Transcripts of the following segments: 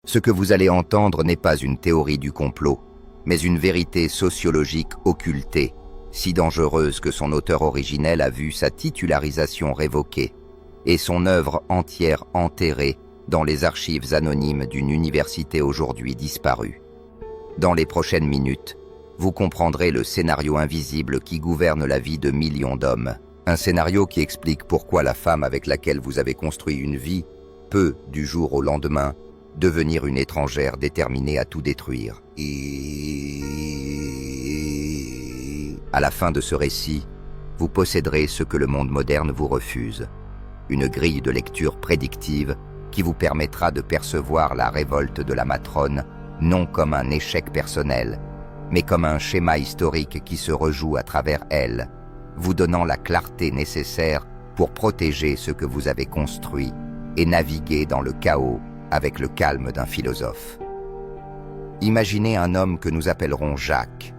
Ce que vous allez entendre n'est pas une théorie du complot, mais une vérité sociologique occultée, si dangereuse que son auteur originel a vu sa titularisation révoquée et son œuvre entière enterrée dans les archives anonymes d'une université aujourd'hui disparue. Dans les prochaines minutes, vous comprendrez le scénario invisible qui gouverne la vie de millions d'hommes. Un scénario qui explique pourquoi la femme avec laquelle vous avez construit une vie peut, du jour au lendemain, devenir une étrangère déterminée à tout détruire. À la fin de ce récit, vous posséderez ce que le monde moderne vous refuse, une grille de lecture prédictive qui vous permettra de percevoir la révolte de la matrone non comme un échec personnel, mais comme un schéma historique qui se rejoue à travers elle, vous donnant la clarté nécessaire pour protéger ce que vous avez construit et naviguer dans le chaos avec le calme d'un philosophe. Imaginez un homme que nous appellerons Jacques.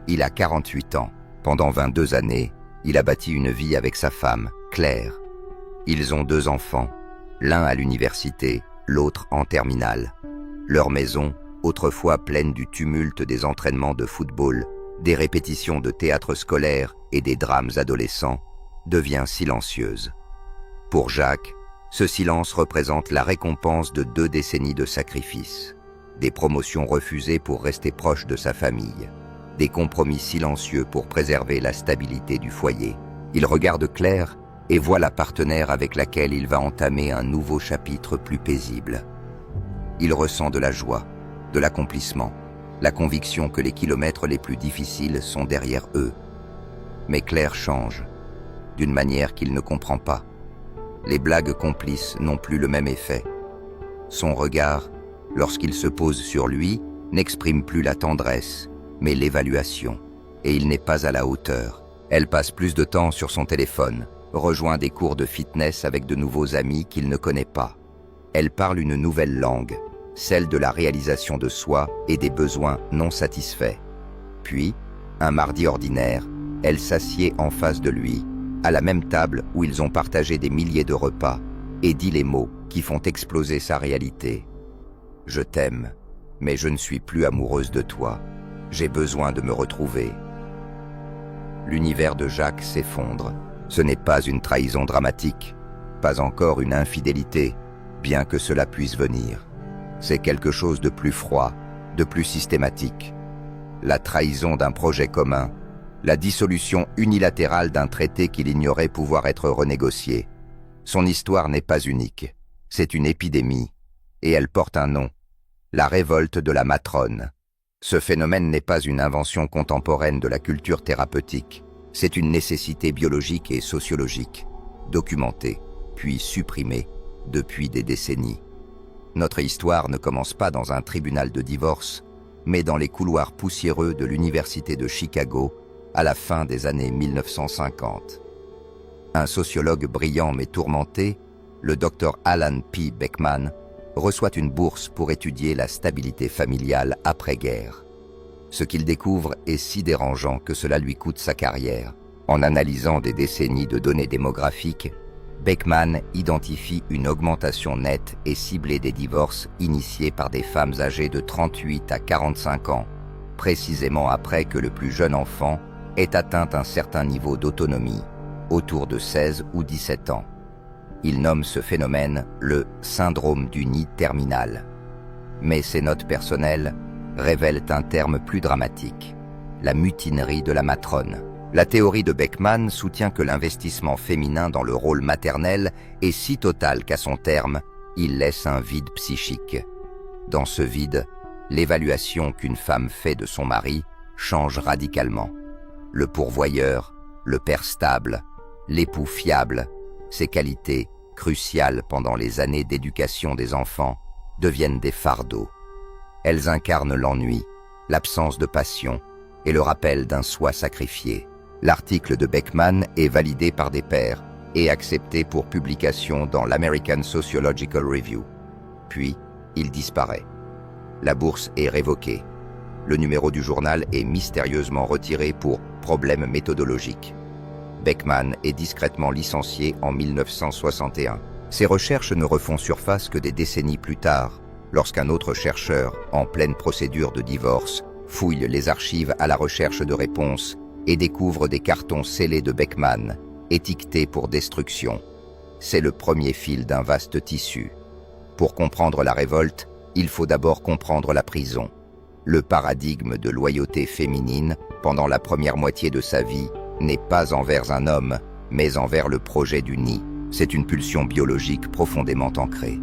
Il a 48 ans. Pendant 22 années, il a bâti une vie avec sa femme, Claire. Ils ont 2 enfants, l'un à l'université, l'autre en terminale. Leur maison, autrefois pleine du tumulte des entraînements de football, des répétitions de théâtre scolaire et des drames adolescents, devient silencieuse. Pour Jacques, ce silence représente la récompense de 2 décennies de sacrifices, des promotions refusées pour rester proche de sa famille, des compromis silencieux pour préserver la stabilité du foyer. Il regarde Claire et voit la partenaire avec laquelle il va entamer un nouveau chapitre plus paisible. Il ressent de la joie, de l'accomplissement, la conviction que les kilomètres les plus difficiles sont derrière eux. Mais Claire change, d'une manière qu'il ne comprend pas. Les blagues complices n'ont plus le même effet. Son regard, lorsqu'il se pose sur lui, n'exprime plus la tendresse, mais l'évaluation, et il n'est pas à la hauteur. Elle passe plus de temps sur son téléphone, rejoint des cours de fitness avec de nouveaux amis qu'il ne connaît pas. Elle parle une nouvelle langue, celle de la réalisation de soi et des besoins non satisfaits. Puis, un mardi ordinaire, elle s'assied en face de lui, à la même table où ils ont partagé des milliers de repas, et dit les mots qui font exploser sa réalité. « Je t'aime, mais je ne suis plus amoureuse de toi. J'ai besoin de me retrouver. » L'univers de Jacques s'effondre. Ce n'est pas une trahison dramatique, pas encore une infidélité, bien que cela puisse venir. C'est quelque chose de plus froid, de plus systématique. La trahison d'un projet commun, la dissolution unilatérale d'un traité qu'il ignorait pouvoir être renégocié. Son histoire n'est pas unique, c'est une épidémie, et elle porte un nom, la révolte de la matrone. Ce phénomène n'est pas une invention contemporaine de la culture thérapeutique, c'est une nécessité biologique et sociologique, documentée, puis supprimée, depuis des décennies. Notre histoire ne commence pas dans un tribunal de divorce, mais dans les couloirs poussiéreux de l'université de Chicago, à la fin des années 1950. Un sociologue brillant mais tourmenté, le Dr Alan P. Beckman, reçoit une bourse pour étudier la stabilité familiale après-guerre. Ce qu'il découvre est si dérangeant que cela lui coûte sa carrière. En analysant des décennies de données démographiques, Beckman identifie une augmentation nette et ciblée des divorces initiés par des femmes âgées de 38 à 45 ans, précisément après que le plus jeune enfant ait atteint un certain niveau d'autonomie, autour de 16 ou 17 ans. Il nomme ce phénomène le « syndrome du nid terminal ». Mais ses notes personnelles révèlent un terme plus dramatique, la mutinerie de la matrone. La théorie de Beckman soutient que l'investissement féminin dans le rôle maternel est si total qu'à son terme, il laisse un vide psychique. Dans ce vide, l'évaluation qu'une femme fait de son mari change radicalement. Le pourvoyeur, le père stable, l'époux fiable, ces qualités, cruciales pendant les années d'éducation des enfants, deviennent des fardeaux. Elles incarnent l'ennui, l'absence de passion et le rappel d'un soi sacrifié. L'article de Beckman est validé par des pairs et accepté pour publication dans l'American Sociological Review. Puis, il disparaît. La bourse est révoquée. Le numéro du journal est mystérieusement retiré pour problème méthodologique. Beckman est discrètement licencié en 1961. Ses recherches ne refont surface que des décennies plus tard, lorsqu'un autre chercheur, en pleine procédure de divorce, fouille les archives à la recherche de réponses et découvre des cartons scellés de Beckman, étiquetés pour destruction. C'est le premier fil d'un vaste tissu. Pour comprendre la révolte, il faut d'abord comprendre la prison. Le paradigme de loyauté féminine, pendant la première moitié de sa vie, n'est pas envers un homme, mais envers le projet du nid. C'est une pulsion biologique profondément ancrée.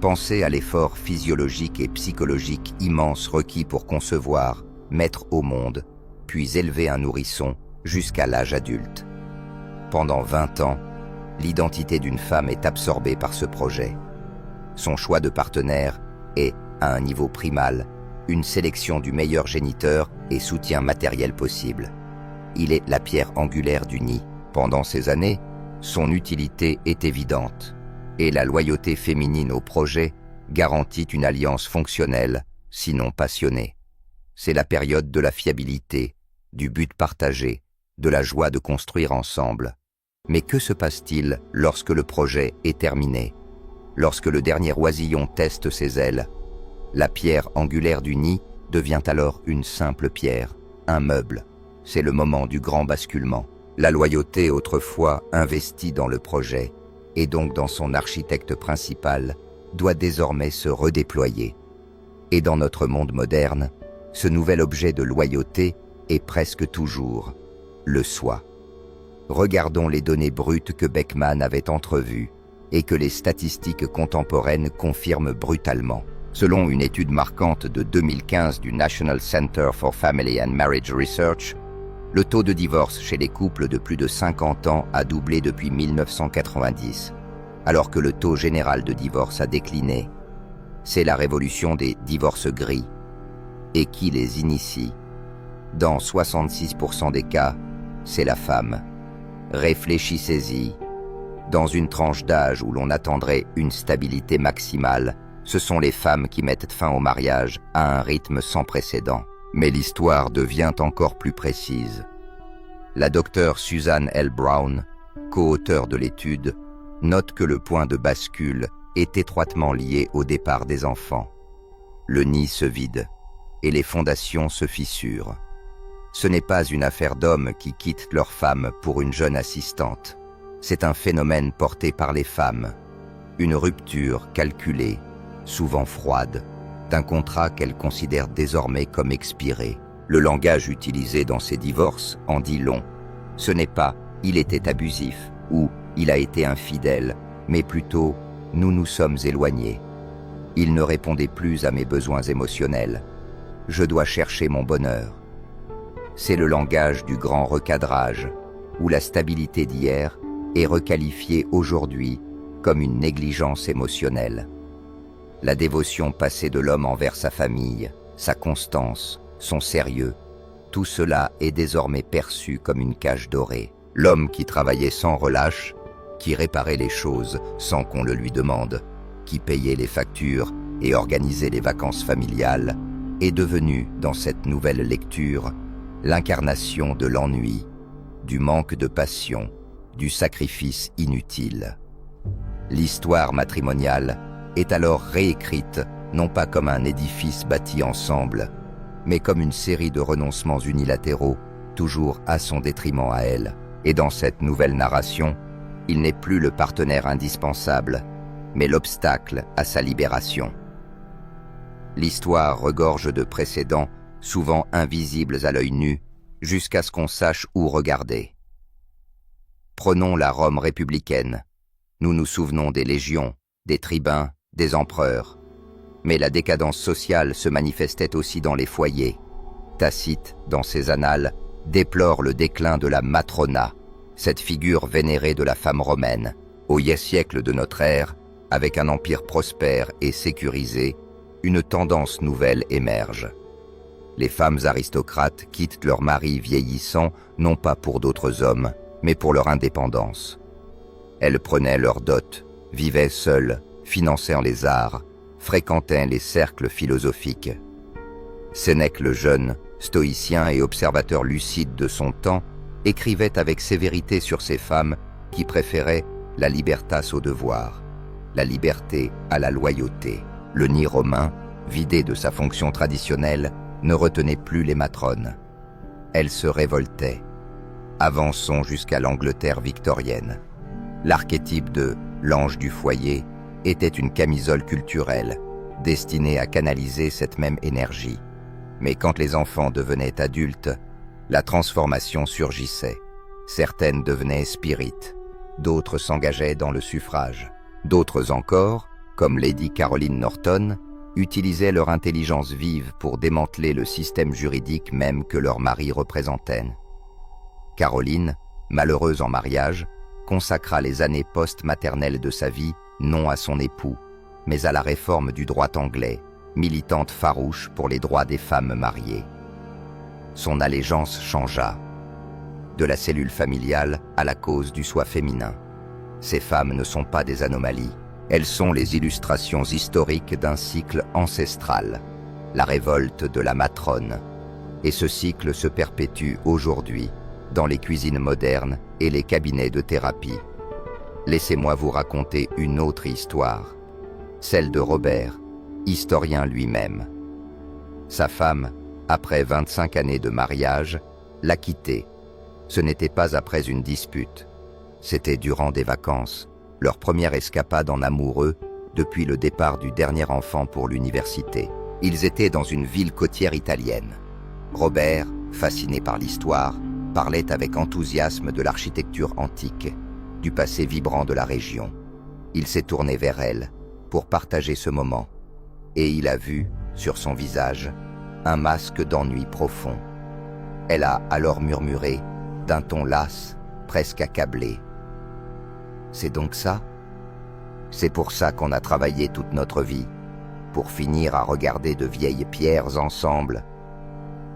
Pensez à l'effort physiologique et psychologique immense requis pour concevoir, mettre au monde, puis élever un nourrisson jusqu'à l'âge adulte. Pendant 20 ans, l'identité d'une femme est absorbée par ce projet. Son choix de partenaire est, à un niveau primal, une sélection du meilleur géniteur et soutien matériel possible. Il est la pierre angulaire du nid. Pendant ces années, son utilité est évidente, et la loyauté féminine au projet garantit une alliance fonctionnelle, sinon passionnée. C'est la période de la fiabilité, du but partagé, de la joie de construire ensemble. Mais que se passe-t-il lorsque le projet est terminé? Lorsque le dernier oisillon teste ses ailes, la pierre angulaire du nid devient alors une simple pierre, un meuble. C'est le moment du grand basculement. La loyauté autrefois investie dans le projet, et donc dans son architecte principal, doit désormais se redéployer. Et dans notre monde moderne, ce nouvel objet de loyauté est presque toujours le soi. Regardons les données brutes que Beckman avait entrevues et que les statistiques contemporaines confirment brutalement. Selon une étude marquante de 2015 du National Center for Family and Marriage Research, le taux de divorce chez les couples de plus de 50 ans a doublé depuis 1990, alors que le taux général de divorce a décliné. C'est la révolution des divorces gris. Et qui les initie? Dans 66% des cas, c'est la femme. Réfléchissez-y. Dans une tranche d'âge où l'on attendrait une stabilité maximale, ce sont les femmes qui mettent fin au mariage à un rythme sans précédent. Mais l'histoire devient encore plus précise. La docteure Susan L. Brown, co-auteure de l'étude, note que le point de bascule est étroitement lié au départ des enfants. Le nid se vide et les fondations se fissurent. Ce n'est pas une affaire d'hommes qui quittent leur femme pour une jeune assistante. C'est un phénomène porté par les femmes. Une rupture calculée, souvent froide, d'un contrat qu'elles considèrent désormais comme expiré. Le langage utilisé dans ces divorces en dit long. Ce n'est pas « il était abusif » ou « il a été infidèle », mais plutôt « nous nous sommes éloignés ». Il ne répondait plus à mes besoins émotionnels. Je dois chercher mon bonheur. C'est le langage du grand recadrage, où la stabilité d'hier est requalifiée aujourd'hui comme une négligence émotionnelle. La dévotion passée de l'homme envers sa famille, sa constance, son sérieux, tout cela est désormais perçu comme une cage dorée. L'homme qui travaillait sans relâche, qui réparait les choses sans qu'on le lui demande, qui payait les factures et organisait les vacances familiales, est devenu, dans cette nouvelle lecture, l'incarnation de l'ennui, du manque de passion, du sacrifice inutile. L'histoire matrimoniale est alors réécrite, non pas comme un édifice bâti ensemble, mais comme une série de renoncements unilatéraux, toujours à son détriment à elle. Et dans cette nouvelle narration, il n'est plus le partenaire indispensable, mais l'obstacle à sa libération. L'histoire regorge de précédents, souvent invisibles à l'œil nu, jusqu'à ce qu'on sache où regarder. Prenons la Rome républicaine. Nous nous souvenons des légions, des tribuns, des empereurs. Mais la décadence sociale se manifestait aussi dans les foyers. Tacite, dans ses annales, déplore le déclin de la matrona, cette figure vénérée de la femme romaine. Au siècle de notre ère, avec un empire prospère et sécurisé, une tendance nouvelle émerge. Les femmes aristocrates quittent leurs maris vieillissants non pas pour d'autres hommes, mais pour leur indépendance. Elles prenaient leur dot, vivaient seules, finançaient les arts, fréquentaient les cercles philosophiques. Sénèque le jeune, stoïcien et observateur lucide de son temps, écrivait avec sévérité sur ces femmes qui préféraient la libertas au devoir, la liberté à la loyauté. Le nid romain, vidé de sa fonction traditionnelle, ne retenait plus les matrones. Elles se révoltaient. Avançons jusqu'à l'Angleterre victorienne. L'archétype de l'ange du foyer était une camisole culturelle, destinée à canaliser cette même énergie. Mais quand les enfants devenaient adultes, la transformation surgissait. Certaines devenaient spirites, d'autres s'engageaient dans le suffrage. D'autres encore, comme Lady Caroline Norton, utilisaient leur intelligence vive pour démanteler le système juridique même que leur mari représentait. Caroline, malheureuse en mariage, consacra les années post-maternelles de sa vie non à son époux, mais à la réforme du droit anglais, militante farouche pour les droits des femmes mariées. Son allégeance changea, de la cellule familiale à la cause du soi féminin. Ces femmes ne sont pas des anomalies, elles sont les illustrations historiques d'un cycle ancestral, la révolte de la matrone. Et ce cycle se perpétue aujourd'hui dans les cuisines modernes et les cabinets de thérapie. Laissez-moi vous raconter une autre histoire, celle de Robert, historien lui-même. Sa femme, après 25 années de mariage, l'a quitté. Ce n'était pas après une dispute, c'était durant des vacances, leur première escapade en amoureux depuis le départ du dernier enfant pour l'université. Ils étaient dans une ville côtière italienne. Robert, fasciné par l'histoire, parlait avec enthousiasme de l'architecture antique, du passé vibrant de la région. Il s'est tourné vers elle pour partager ce moment, et il a vu, sur son visage, un masque d'ennui profond. Elle a alors murmuré, d'un ton las, presque accablé. « C'est donc ça ? C'est pour ça qu'on a travaillé toute notre vie, pour finir à regarder de vieilles pierres ensemble. »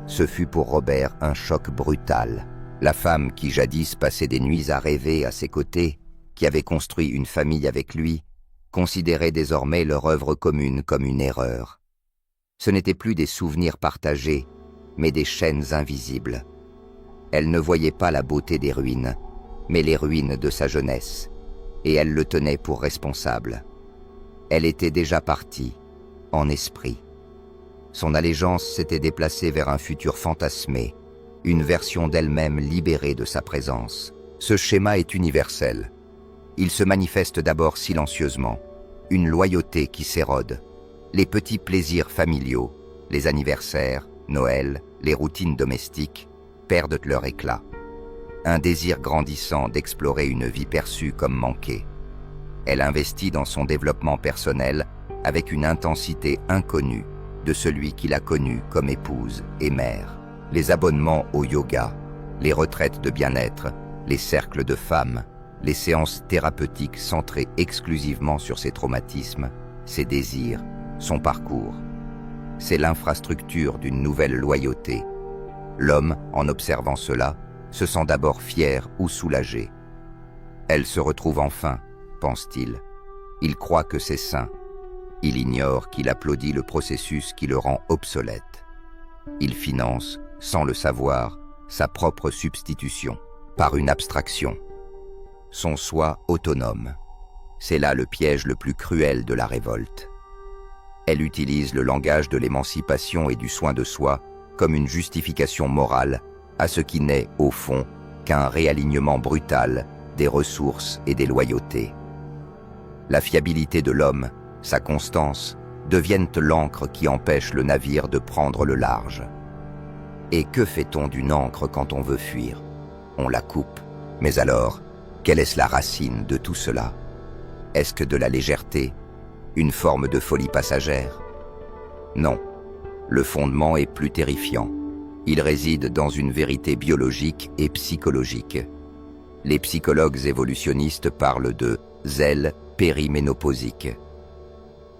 Ce fut pour Robert un choc brutal. La femme qui jadis passait des nuits à rêver à ses côtés, qui avait construit une famille avec lui, considérait désormais leur œuvre commune comme une erreur. Ce n'étaient plus des souvenirs partagés, mais des chaînes invisibles. Elle ne voyait pas la beauté des ruines, mais les ruines de sa jeunesse, et elle le tenait pour responsable. Elle était déjà partie, en esprit. Son allégeance s'était déplacée vers un futur fantasmé, une version d'elle-même libérée de sa présence. Ce schéma est universel. Il se manifeste d'abord silencieusement, une loyauté qui s'érode, les petits plaisirs familiaux, les anniversaires, Noël, les routines domestiques, perdent leur éclat. Un désir grandissant d'explorer une vie perçue comme manquée. Elle investit dans son développement personnel avec une intensité inconnue de celui qui l'a connue comme épouse et mère. Les abonnements au yoga, les retraites de bien-être, les cercles de femmes, les séances thérapeutiques centrées exclusivement sur ses traumatismes, ses désirs, son parcours. C'est l'infrastructure d'une nouvelle loyauté. L'homme, en observant cela, se sent d'abord fier ou soulagé. Elle se retrouve enfin, pense-t-il. Il croit que c'est sain. Il ignore qu'il applaudit le processus qui le rend obsolète. Il finance, sans le savoir, sa propre substitution, par une abstraction. Son soi autonome. C'est là le piège le plus cruel de la révolte. Elle utilise le langage de l'émancipation et du soin de soi comme une justification morale à ce qui n'est, au fond, qu'un réalignement brutal des ressources et des loyautés. La fiabilité de l'homme, sa constance, deviennent l'ancre qui empêche le navire de prendre le large. Et que fait-on d'une ancre quand on veut fuir? On la coupe. Mais alors, quelle est la racine de tout cela? Est-ce que de la légèreté, une forme de folie passagère? Non. Le fondement est plus terrifiant. Il réside dans une vérité biologique et psychologique. Les psychologues évolutionnistes parlent de zèle périménopausique.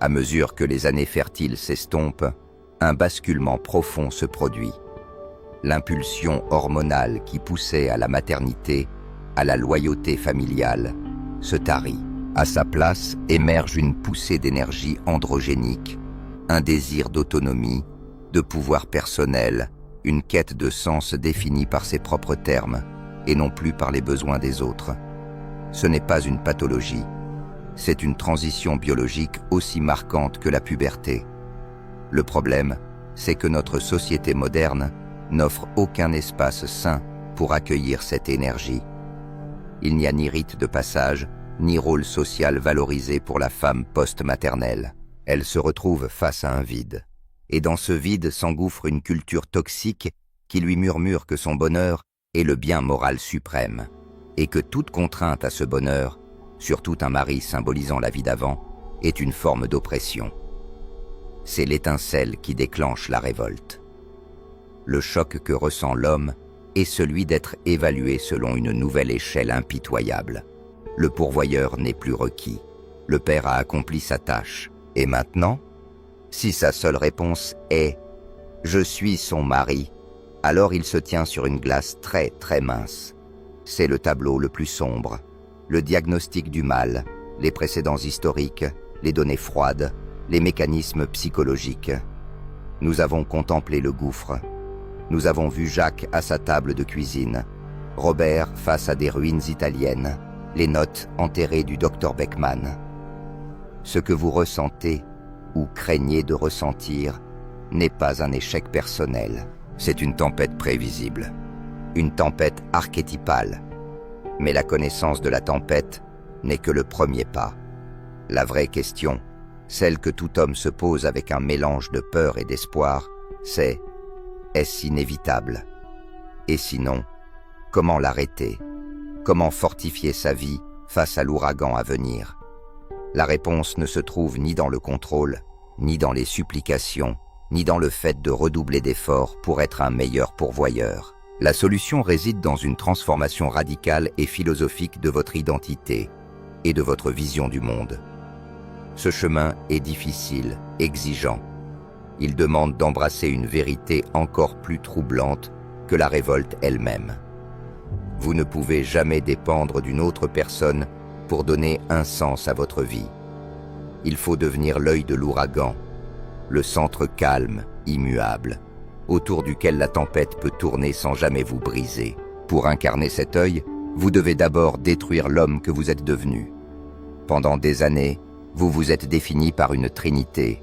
À mesure que les années fertiles s'estompent, un basculement profond se produit. L'impulsion hormonale qui poussait à la maternité, à la loyauté familiale, se tarit. À sa place émerge une poussée d'énergie androgénique, un désir d'autonomie, de pouvoir personnel, une quête de sens définie par ses propres termes et non plus par les besoins des autres. Ce n'est pas une pathologie, C'est une transition biologique aussi marquante que la puberté. Le problème, c'est que notre société moderne n'offre aucun espace sain pour accueillir cette énergie. Il n'y a ni rite de passage, ni rôle social valorisé pour la femme post-maternelle. Elle se retrouve face à un vide. Et dans ce vide s'engouffre une culture toxique qui lui murmure que son bonheur est le bien moral suprême, et que toute contrainte à ce bonheur, surtout un mari symbolisant la vie d'avant, est une forme d'oppression. C'est l'étincelle qui déclenche la révolte. Le choc que ressent l'homme est celui d'être évalué selon une nouvelle échelle impitoyable. Le pourvoyeur n'est plus requis. Le père a accompli sa tâche. Et maintenant, si sa seule réponse est « je suis son mari », alors il se tient sur une glace très très mince. C'est le tableau le plus sombre, le diagnostic du mal, les précédents historiques, les données froides, les mécanismes psychologiques. Nous avons contemplé le gouffre. Nous avons vu Jacques à sa table de cuisine, Robert face à des ruines italiennes, les notes enterrées du docteur Beckman. Ce que vous ressentez, ou craignez de ressentir, n'est pas un échec personnel. C'est une tempête prévisible, une tempête archétypale. Mais la connaissance de la tempête n'est que le premier pas. La vraie question, celle que tout homme se pose avec un mélange de peur et d'espoir, c'est « est-ce inévitable ?» Et sinon, comment l'arrêter? Comment fortifier sa vie face à l'ouragan à venir? La réponse ne se trouve ni dans le contrôle, ni dans les supplications, ni dans le fait de redoubler d'efforts pour être un meilleur pourvoyeur. La solution réside dans une transformation radicale et philosophique de votre identité et de votre vision du monde. Ce chemin est difficile, exigeant. Il demande d'embrasser une vérité encore plus troublante que la révolte elle-même. Vous ne pouvez jamais dépendre d'une autre personne pour donner un sens à votre vie. Il faut devenir l'œil de l'ouragan, le centre calme, immuable, autour duquel la tempête peut tourner sans jamais vous briser. Pour incarner cet œil, vous devez d'abord détruire l'homme que vous êtes devenu. Pendant des années, vous vous êtes défini par une trinité,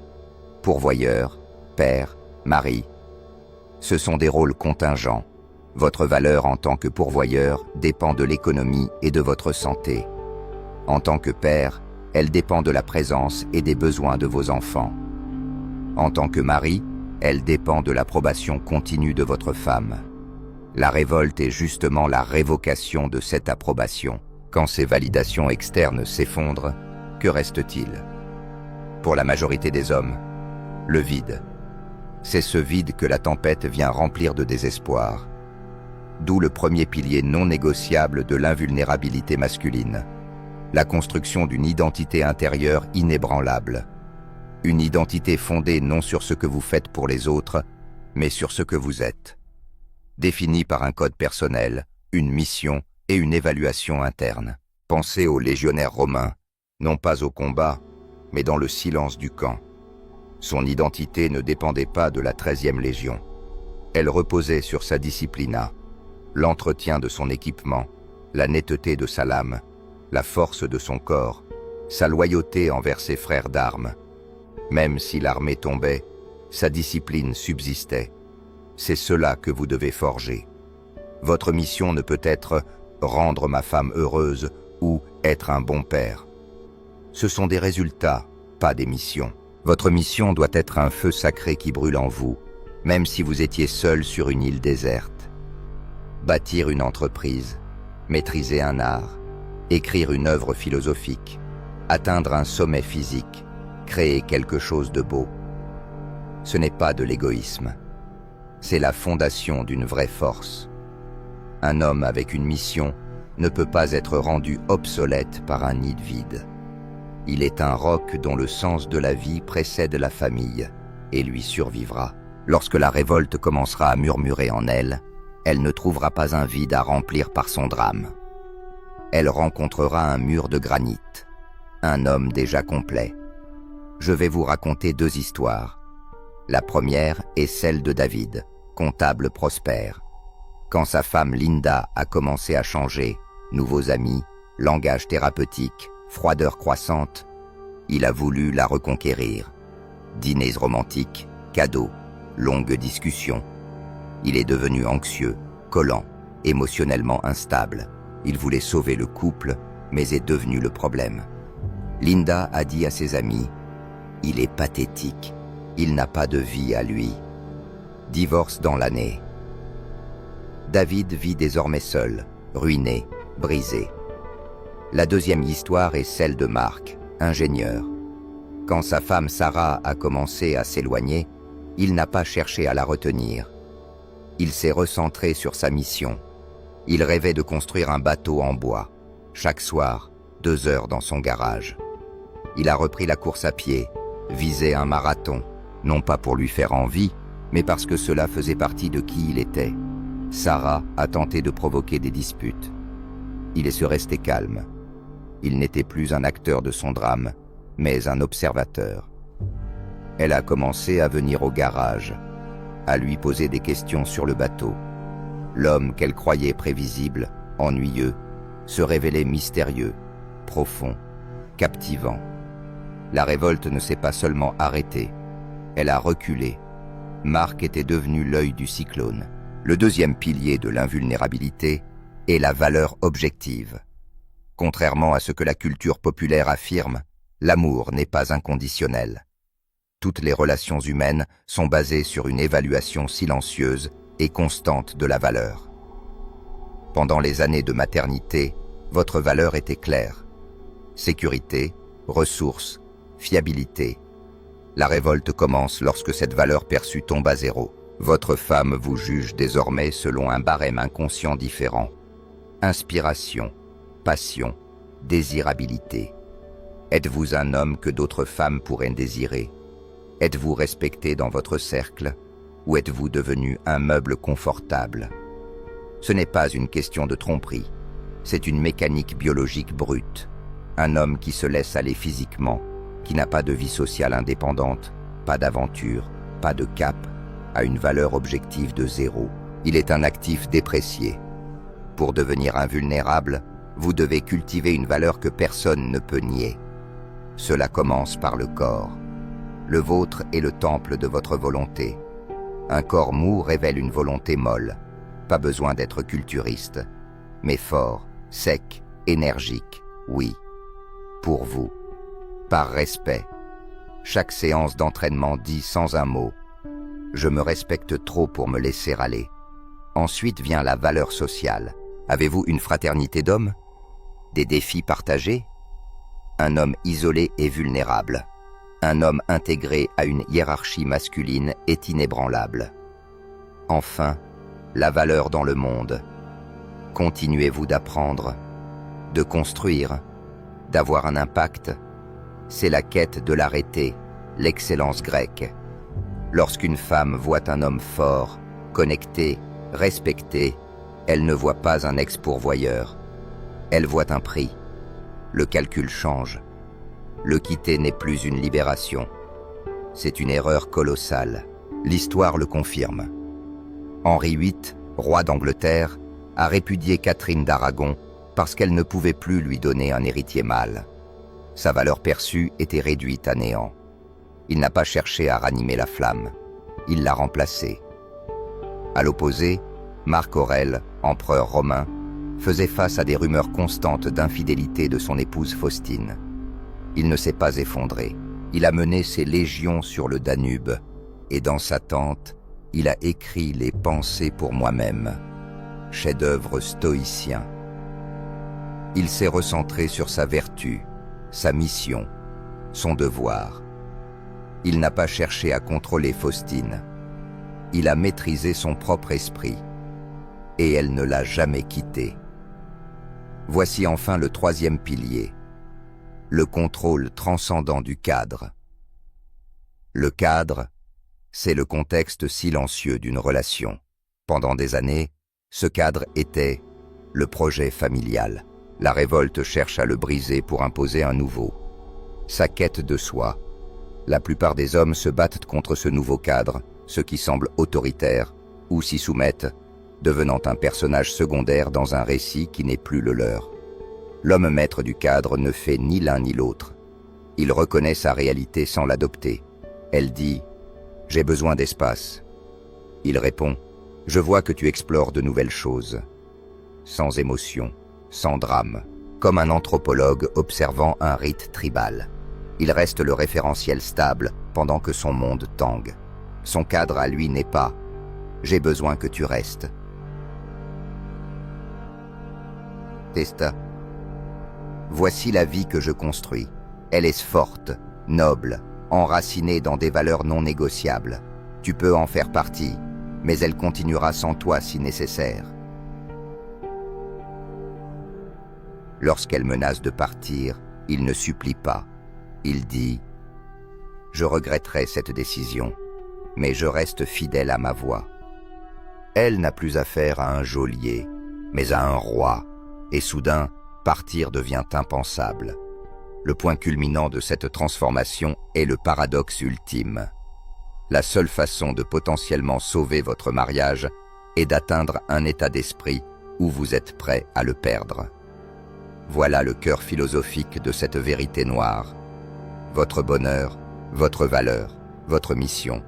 pourvoyeur, père, mari. Ce sont des rôles contingents. Votre valeur en tant que pourvoyeur dépend de l'économie et de votre santé. En tant que père, elle dépend de la présence et des besoins de vos enfants. En tant que mari, elle dépend de l'approbation continue de votre femme. La révolte est justement la révocation de cette approbation. Quand ces validations externes s'effondrent, que reste-t-il? Pour la majorité des hommes, le vide. C'est ce vide que la tempête vient remplir de désespoir. D'où le premier pilier non négociable de l'invulnérabilité masculine. La construction d'une identité intérieure inébranlable. Une identité fondée non sur ce que vous faites pour les autres, mais sur ce que vous êtes. Définie par un code personnel, une mission et une évaluation interne. Pensez aux légionnaires romains, non pas au combat, mais dans le silence du camp. Son identité ne dépendait pas de la 13e Légion. Elle reposait sur sa disciplina, l'entretien de son équipement, la netteté de sa lame, la force de son corps, sa loyauté envers ses frères d'armes. Même si l'armée tombait, sa discipline subsistait. C'est cela que vous devez forger. Votre mission ne peut être « rendre ma femme heureuse » ou « être un bon père ». Ce sont des résultats, pas des missions. Votre mission doit être un feu sacré qui brûle en vous, même si vous étiez seul sur une île déserte. Bâtir une entreprise, maîtriser un art, écrire une œuvre philosophique, atteindre un sommet physique, créer quelque chose de beau. Ce n'est pas de l'égoïsme. C'est la fondation d'une vraie force. Un homme avec une mission ne peut pas être rendu obsolète par un nid vide. Il est un roc dont le sens de la vie précède la famille et lui survivra. Lorsque la révolte commencera à murmurer en elle, elle ne trouvera pas un vide à remplir par son drame. Elle rencontrera un mur de granit, un homme déjà complet. Je vais vous raconter 2 histoires. La première est celle de David, comptable prospère. Quand sa femme Linda a commencé à changer, nouveaux amis, langage thérapeutique, Froideur croissante, il a voulu la reconquérir. Dîners romantiques, cadeaux, longues discussions. Il est devenu anxieux, collant, émotionnellement instable. Il voulait sauver le couple, mais est devenu le problème. Linda a dit à ses amis, « Il est pathétique, il n'a pas de vie à lui. » Divorce dans l'année. David vit désormais seul, ruiné, brisé. La deuxième histoire est celle de Marc, ingénieur. Quand sa femme Sarah a commencé à s'éloigner, il n'a pas cherché à la retenir. Il s'est recentré sur sa mission. Il rêvait de construire un bateau en bois, chaque soir, 2 heures dans son garage. Il a repris la course à pied, visé un marathon, non pas pour lui faire envie, mais parce que cela faisait partie de qui il était. Sarah a tenté de provoquer des disputes. Il est su rester calme. Il n'était plus un acteur de son drame, mais un observateur. Elle a commencé à venir au garage, à lui poser des questions sur le bateau. L'homme qu'elle croyait prévisible, ennuyeux, se révélait mystérieux, profond, captivant. La révolte ne s'est pas seulement arrêtée, elle a reculé. Marc était devenu l'œil du cyclone. Le deuxième pilier de l'invulnérabilité est la valeur objective. Contrairement à ce que la culture populaire affirme, l'amour n'est pas inconditionnel. Toutes les relations humaines sont basées sur une évaluation silencieuse et constante de la valeur. Pendant les années de maternité, votre valeur était claire. Sécurité, ressources, fiabilité. La révolte commence lorsque cette valeur perçue tombe à zéro. Votre femme vous juge désormais selon un barème inconscient différent. Inspiration, passion, désirabilité. Êtes-vous un homme que d'autres femmes pourraient désirer? Êtes-vous respecté dans votre cercle? Ou êtes-vous devenu un meuble confortable? Ce n'est pas une question de tromperie, c'est une mécanique biologique brute. Un homme qui se laisse aller physiquement, qui n'a pas de vie sociale indépendante, pas d'aventure, pas de cap, a une valeur objective de 0. Il est un actif déprécié. Pour devenir invulnérable, vous devez cultiver une valeur que personne ne peut nier. Cela commence par le corps. Le vôtre est le temple de votre volonté. Un corps mou révèle une volonté molle. Pas besoin d'être culturiste, mais fort, sec, énergique, oui. Pour vous, par respect. Chaque séance d'entraînement dit sans un mot « Je me respecte trop pour me laisser aller ». Ensuite vient la valeur sociale. Avez-vous une fraternité d'hommes? Des défis partagés? Un homme isolé et vulnérable. Un homme intégré à une hiérarchie masculine est inébranlable. Enfin, la valeur dans le monde. Continuez-vous d'apprendre, de construire, d'avoir un impact? C'est la quête de l'arrêté, l'excellence grecque. Lorsqu'une femme voit un homme fort, connecté, respecté, elle ne voit pas un ex-pourvoyeur. Elle voit un prix. Le calcul change. Le quitter n'est plus une libération. C'est une erreur colossale. L'histoire le confirme. Henri VIII, roi d'Angleterre, a répudié Catherine d'Aragon parce qu'elle ne pouvait plus lui donner un héritier mâle. Sa valeur perçue était réduite à néant. Il n'a pas cherché à ranimer la flamme. Il l'a remplacée. À l'opposé, Marc Aurèle, empereur romain, faisait face à des rumeurs constantes d'infidélité de son épouse Faustine. Il ne s'est pas effondré. Il a mené ses légions sur le Danube, et dans sa tente, il a écrit Les Pensées pour moi-même, chef-d'œuvre stoïcien. Il s'est recentré sur sa vertu, sa mission, son devoir. Il n'a pas cherché à contrôler Faustine. Il a maîtrisé son propre esprit, et elle ne l'a jamais quitté. Voici enfin le troisième pilier, le contrôle transcendant du cadre. Le cadre, c'est le contexte silencieux d'une relation. Pendant des années, ce cadre était le projet familial. La révolte cherche à le briser pour imposer un nouveau. Sa quête de soi. La plupart des hommes se battent contre ce nouveau cadre, ceux qui semblent autoritaires, ou s'y soumettent, devenant un personnage secondaire dans un récit qui n'est plus le leur. L'homme maître du cadre ne fait ni l'un ni l'autre. Il reconnaît sa réalité sans l'adopter. Elle dit « J'ai besoin d'espace ». Il répond « Je vois que tu explores de nouvelles choses ». Sans émotion, sans drame, comme un anthropologue observant un rite tribal. Il reste le référentiel stable pendant que son monde tangue. Son cadre à lui n'est pas « J'ai besoin que tu restes ». Testa. Voici la vie que je construis. Elle est forte, noble, enracinée dans des valeurs non négociables. Tu peux en faire partie, mais elle continuera sans toi si nécessaire. Lorsqu'elle menace de partir, il ne supplie pas. Il dit « Je regretterai cette décision, mais je reste fidèle à ma voix. » Elle n'a plus affaire à un geôlier, mais à un roi, et soudain, partir devient impensable. Le point culminant de cette transformation est le paradoxe ultime. La seule façon de potentiellement sauver votre mariage est d'atteindre un état d'esprit où vous êtes prêt à le perdre. Voilà le cœur philosophique de cette vérité noire. Votre bonheur, votre valeur, votre mission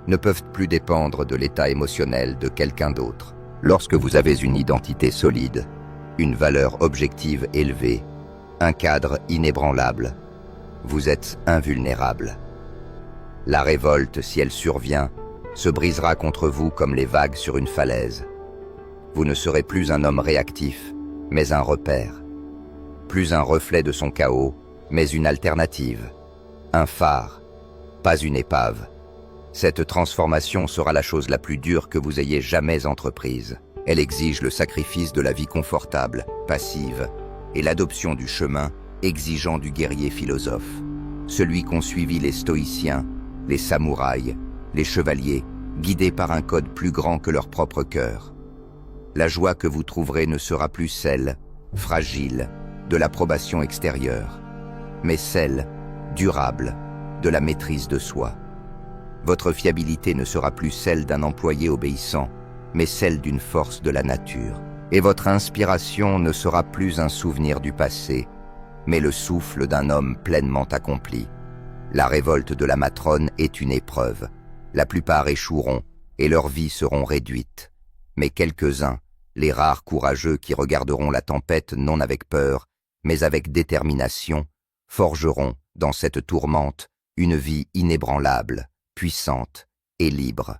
ne peuvent plus dépendre de l'état émotionnel de quelqu'un d'autre. Lorsque vous avez une identité solide, une valeur objective élevée, un cadre inébranlable, vous êtes invulnérable. La révolte, si elle survient, se brisera contre vous comme les vagues sur une falaise. Vous ne serez plus un homme réactif, mais un repère. Plus un reflet de son chaos, mais une alternative. Un phare, pas une épave. Cette transformation sera la chose la plus dure que vous ayez jamais entreprise. Elle exige le sacrifice de la vie confortable, passive, et l'adoption du chemin exigeant du guerrier philosophe. Celui qu'ont suivi les stoïciens, les samouraïs, les chevaliers, guidés par un code plus grand que leur propre cœur. La joie que vous trouverez ne sera plus celle, fragile, de l'approbation extérieure, mais celle, durable, de la maîtrise de soi. Votre fiabilité ne sera plus celle d'un employé obéissant, mais celle d'une force de la nature. Et votre inspiration ne sera plus un souvenir du passé, mais le souffle d'un homme pleinement accompli. La révolte de la matrone est une épreuve. La plupart échoueront et leurs vies seront réduites. Mais quelques-uns, les rares courageux qui regarderont la tempête non avec peur, mais avec détermination, forgeront, dans cette tourmente, une vie inébranlable, puissante et libre.